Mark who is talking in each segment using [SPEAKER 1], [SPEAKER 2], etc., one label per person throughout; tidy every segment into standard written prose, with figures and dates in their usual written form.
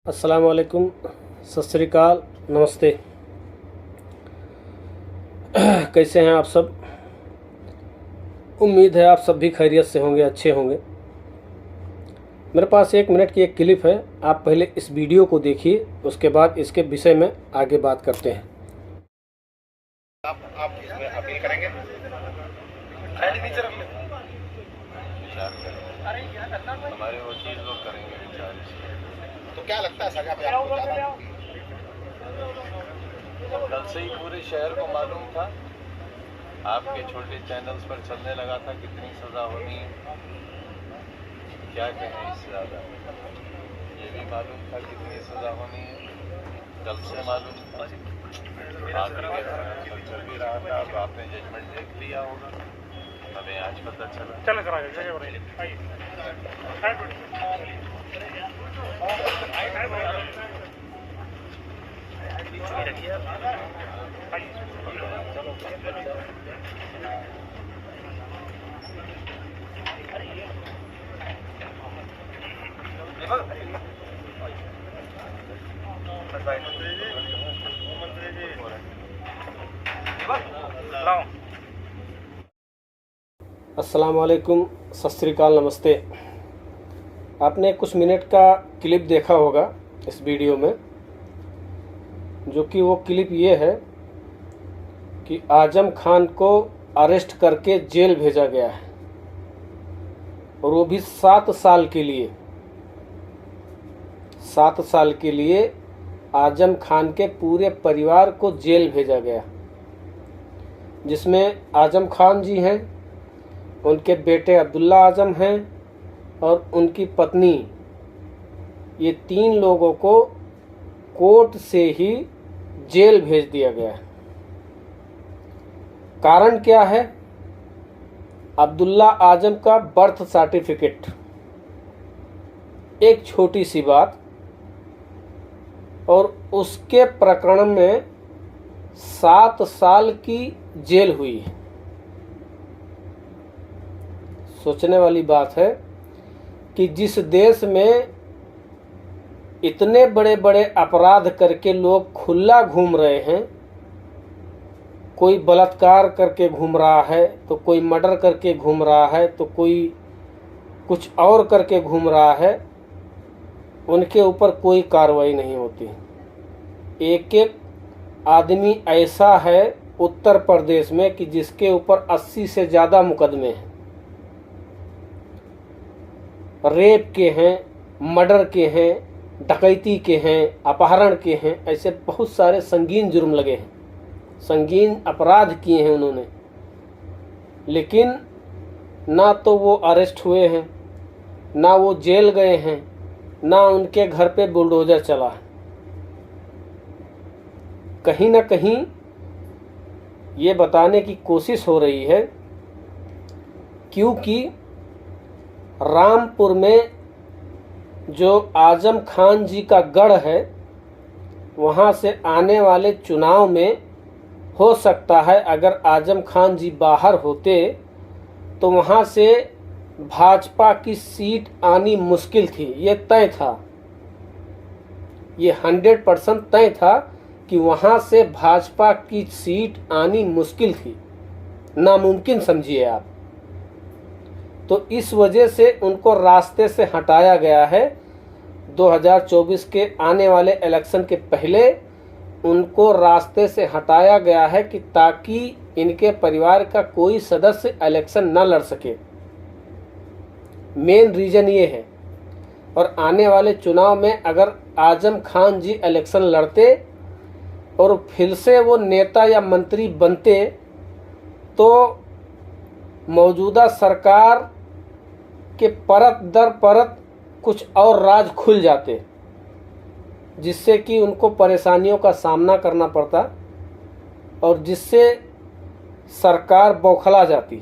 [SPEAKER 1] अस्सलाम वालेकुम, सत श्री अकाल, नमस्ते। कैसे हैं आप सब? उम्मीद है आप सब भी खैरियत से होंगे, अच्छे होंगे। मेरे पास 1 मिनट की एक क्लिप है, आप पहले इस वीडियो को देखिए, उसके बाद इसके विषय में आगे बात करते हैं।
[SPEAKER 2] आप इसमें अपील करेंगे?
[SPEAKER 3] हमारे वकील लोग करेंगे विचार।
[SPEAKER 2] तो क्या लगता है सजा पे आपको ज़्यादा?
[SPEAKER 3] कल से ही पूरे शहर को मालूम था, आपके छोटे चैनल्स पर चलने लगा था कितनी सजा होनी है। क्या कहें इससे ज़्यादा, ये भी मालूम था कितनी सजा होनी है, कल से मालूम था। चल भी रहा था, अब आपने जजमेंट देख लिया होगा, हमें आज पता चला।
[SPEAKER 1] अस्सलाम वालेकुम, सत श्री अकाल, नमस्ते। आपने कुछ मिनट का क्लिप देखा होगा इस वीडियो में, जो कि वो क्लिप ये है कि आजम खान को अरेस्ट करके जेल भेजा गया है, और वो भी 7 साल के लिए। 7 साल के लिए आजम खान के पूरे परिवार को जेल भेजा गया, जिसमें आजम खान जी हैं, उनके बेटे अब्दुल्ला आजम हैं और उनकी पत्नी। ये 3 लोगों को कोर्ट से ही जेल भेज दिया गया है। कारण क्या है? अब्दुल्ला आजम का बर्थ सर्टिफिकेट। एक छोटी सी बात, और उसके प्रकरण में 7 साल की जेल हुई है। सोचने वाली बात है कि जिस देश में इतने बड़े बड़े अपराध करके लोग खुला घूम रहे हैं, कोई बलात्कार करके घूम रहा है, तो कोई मर्डर करके घूम रहा है, तो कोई कुछ और करके घूम रहा है, उनके ऊपर कोई कार्रवाई नहीं होती। एक एक आदमी ऐसा है उत्तर प्रदेश में कि जिसके ऊपर 80 से ज़्यादा मुकदमे हैं। रेप के हैं, मर्डर के हैं, डकैती के हैं, अपहरण के हैं, ऐसे बहुत सारे संगीन जुर्म लगे हैं, संगीन अपराध किए हैं उन्होंने। लेकिन ना तो वो अरेस्ट हुए हैं, ना वो जेल गए हैं, ना उनके घर पे बुलडोजर चला है। कहीं ना कहीं ये बताने की कोशिश हो रही है, क्योंकि रामपुर में जो आजम खान जी का गढ़ है, वहाँ से आने वाले चुनाव में हो सकता है अगर आजम खान जी बाहर होते तो वहाँ से भाजपा की सीट आनी मुश्किल थी। ये तय था, ये 100% तय था कि वहाँ से भाजपा की सीट आनी मुश्किल थी, नामुमकिन समझिए आप। तो इस वजह से उनको रास्ते से हटाया गया है। 2024 के आने वाले इलेक्शन के पहले उनको रास्ते से हटाया गया है कि ताकि इनके परिवार का कोई सदस्य इलेक्शन न लड़ सके। मेन रीज़न ये है। और आने वाले चुनाव में अगर आजम खान जी इलेक्शन लड़ते और फिर से वो नेता या मंत्री बनते, तो मौजूदा सरकार के परत दर परत कुछ और राज खुल जाते, जिससे कि उनको परेशानियों का सामना करना पड़ता और जिससे सरकार बौखला जाती।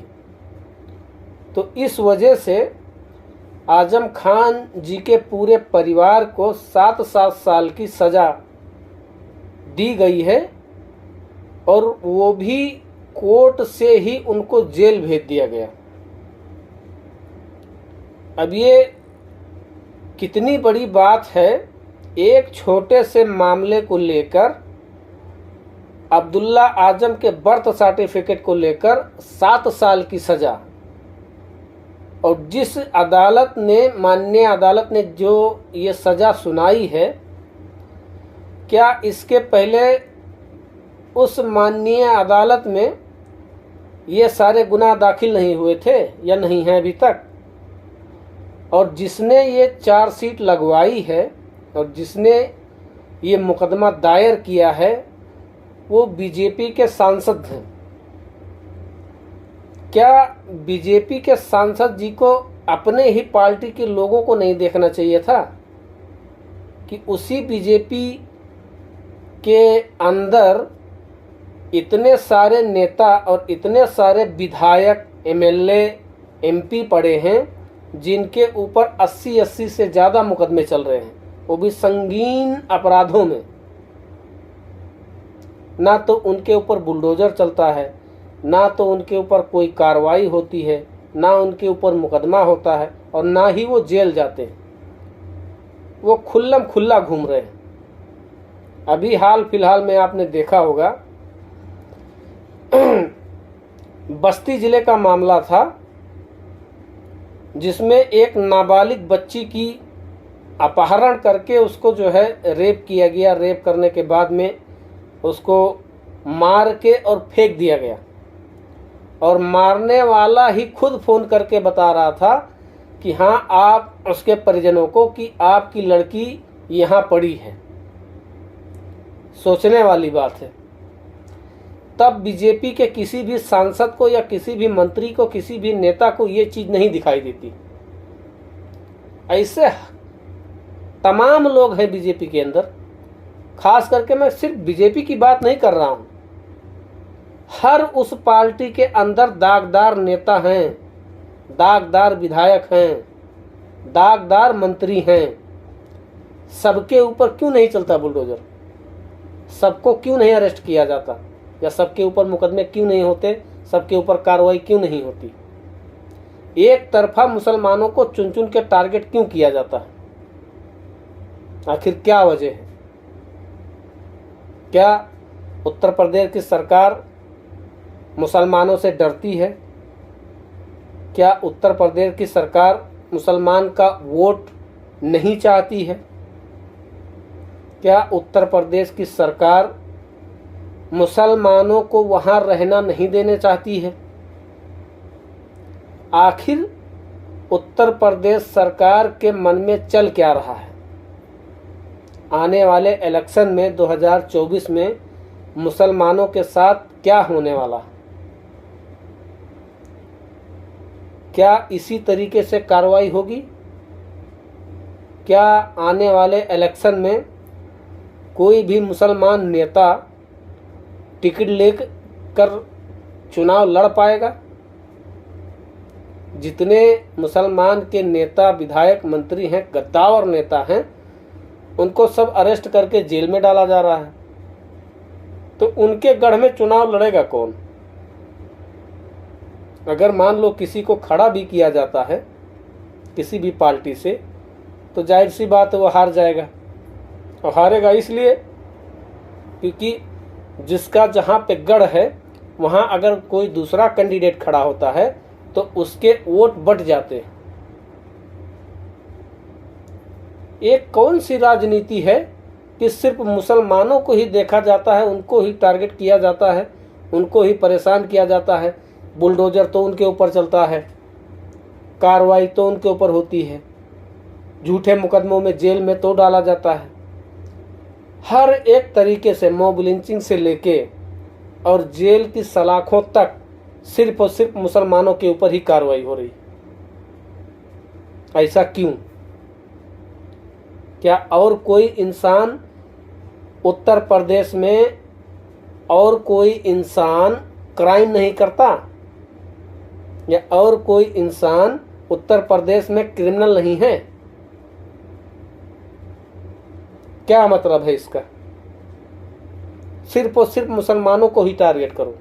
[SPEAKER 1] तो इस वजह से आजम खान जी के पूरे परिवार को 7-7 साल की सज़ा दी गई है, और वो भी कोर्ट से ही उनको जेल भेज दिया गया। अब ये कितनी बड़ी बात है एक छोटे से मामले को लेकर अब्दुल्ला आजम के बर्थ सर्टिफिकेट को लेकर 7 साल की सजा, और जिस अदालत ने, माननीय अदालत ने जो ये सज़ा सुनाई है, क्या इसके पहले उस माननीय अदालत में ये सारे गुनाह दाखिल नहीं हुए थे या नहीं हैं अभी तक? और जिसने ये चार्जशीट लगवाई है और जिसने ये मुकदमा दायर किया है वो बीजेपी के सांसद हैं। क्या बीजेपी के सांसद जी को अपने ही पार्टी के लोगों को नहीं देखना चाहिए था कि उसी बीजेपी के अंदर इतने सारे नेता और इतने सारे विधायक, एमएलए, एमपी पड़े हैं जिनके ऊपर 80 से ज़्यादा मुकदमे चल रहे हैं, वो भी संगीन अपराधों में। ना तो उनके ऊपर बुलडोज़र चलता है, ना तो उनके ऊपर कोई कार्रवाई होती है, ना उनके ऊपर मुकदमा होता है, और ना ही वो जेल जाते हैं। वो खुल्लम खुल्ला घूम रहे हैं। अभी हाल फिलहाल में आपने देखा होगा बस्ती जिले का मामला था जिसमें एक नाबालिग बच्ची की अपहरण करके उसको जो है रेप किया गया। रेप करने के बाद में उसको मार के और फेंक दिया गया, और मारने वाला ही खुद फ़ोन करके बता रहा था कि हाँ, आप उसके परिजनों को कि आपकी लड़की यहाँ पड़ी है। सोचने वाली बात है। तब बीजेपी के किसी भी सांसद को या किसी भी मंत्री को, किसी भी नेता को ये चीज़ नहीं दिखाई देती। ऐसे तमाम लोग हैं बीजेपी के अंदर। खास करके मैं सिर्फ बीजेपी की बात नहीं कर रहा हूँ, हर उस पार्टी के अंदर दागदार नेता हैं, दागदार विधायक हैं, दागदार मंत्री हैं। सबके ऊपर क्यों नहीं चलता बुलडोजर? सबको क्यों नहीं अरेस्ट किया जाता? या सबके ऊपर मुकदमे क्यों नहीं होते? सबके ऊपर कार्रवाई क्यों नहीं होती? एक तरफा मुसलमानों को चुन चुन के टारगेट क्यों किया जाता है? आखिर क्या वजह है? क्या उत्तर प्रदेश की सरकार मुसलमानों से डरती है? क्या उत्तर प्रदेश की सरकार मुसलमान का वोट नहीं चाहती है? क्या उत्तर प्रदेश की सरकार मुसलमानों को वहाँ रहना नहीं देने चाहती है? आखिर उत्तर प्रदेश सरकार के मन में चल क्या रहा है? आने वाले इलेक्शन में 2024 में मुसलमानों के साथ क्या होने वाला है? क्या इसी तरीके से कार्रवाई होगी? क्या आने वाले इलेक्शन में कोई भी मुसलमान नेता टिकट लेकर चुनाव लड़ पाएगा? जितने मुसलमान के नेता, विधायक, मंत्री हैं, गद्दार नेता हैं, उनको सब अरेस्ट करके जेल में डाला जा रहा है। तो उनके गढ़ में चुनाव लड़ेगा कौन? अगर मान लो किसी को खड़ा भी किया जाता है किसी भी पार्टी से, तो जाहिर सी बात है वो हार जाएगा। और हारेगा इसलिए क्योंकि जिसका जहाँ पे गढ़ है वहाँ अगर कोई दूसरा कैंडिडेट खड़ा होता है तो उसके वोट बढ़ जाते हैं। एक कौन सी राजनीति है कि सिर्फ मुसलमानों को ही देखा जाता है, उनको ही टारगेट किया जाता है, उनको ही परेशान किया जाता है? बुलडोजर तो उनके ऊपर चलता है, कार्रवाई तो उनके ऊपर होती है, झूठे मुकदमों में जेल में तो डाला जाता है। हर एक तरीके से मॉब लिंचिंग से लेके और जेल की सलाखों तक सिर्फ और सिर्फ मुसलमानों के ऊपर ही कार्रवाई हो रही। ऐसा क्यों? क्या और कोई इंसान उत्तर प्रदेश में, और कोई इंसान क्राइम नहीं करता? या और कोई इंसान उत्तर प्रदेश में क्रिमिनल नहीं है? क्या मतलब है इसका? सिर्फ और सिर्फ मुसलमानों को ही टारगेट करो,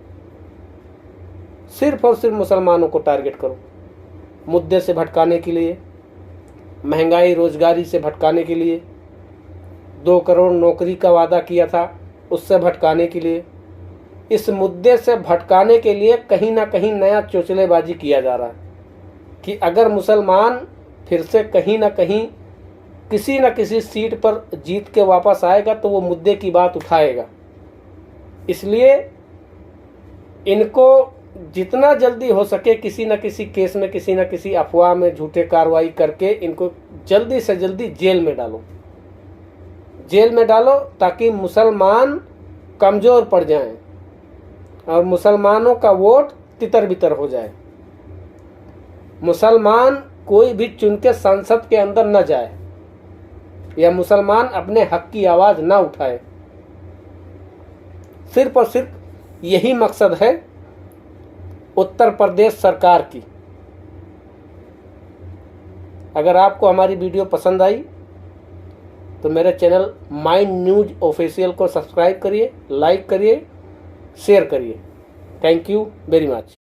[SPEAKER 1] सिर्फ और सिर्फ मुसलमानों को टारगेट करो, मुद्दे से भटकाने के लिए, महंगाई रोजगारी से भटकाने के लिए, 2 करोड़ नौकरी का वादा किया था, उससे भटकाने के लिए, इस मुद्दे से भटकाने के लिए कहीं ना कहीं नया चोचलेबाजी किया जा रहा है कि अगर मुसलमान फिर से कहीं ना कहीं किसी न किसी सीट पर जीत के वापस आएगा तो वो मुद्दे की बात उठाएगा। इसलिए इनको जितना जल्दी हो सके किसी न किसी केस में, किसी न किसी अफवाह में झूठे कार्रवाई करके इनको जल्दी से जल्दी जेल में डालो, जेल में डालो, ताकि मुसलमान कमज़ोर पड़ जाएं और मुसलमानों का वोट तितर बितर हो जाए, मुसलमान कोई भी चुन के संसद के अंदर न जाए या मुसलमान अपने हक की आवाज़ ना उठाए। सिर्फ और सिर्फ यही मकसद है उत्तर प्रदेश सरकार की। अगर आपको हमारी वीडियो पसंद आई तो मेरे चैनल माइंड न्यूज ऑफिशियल को सब्सक्राइब करिए, लाइक करिए, शेयर करिए। Thank you very much.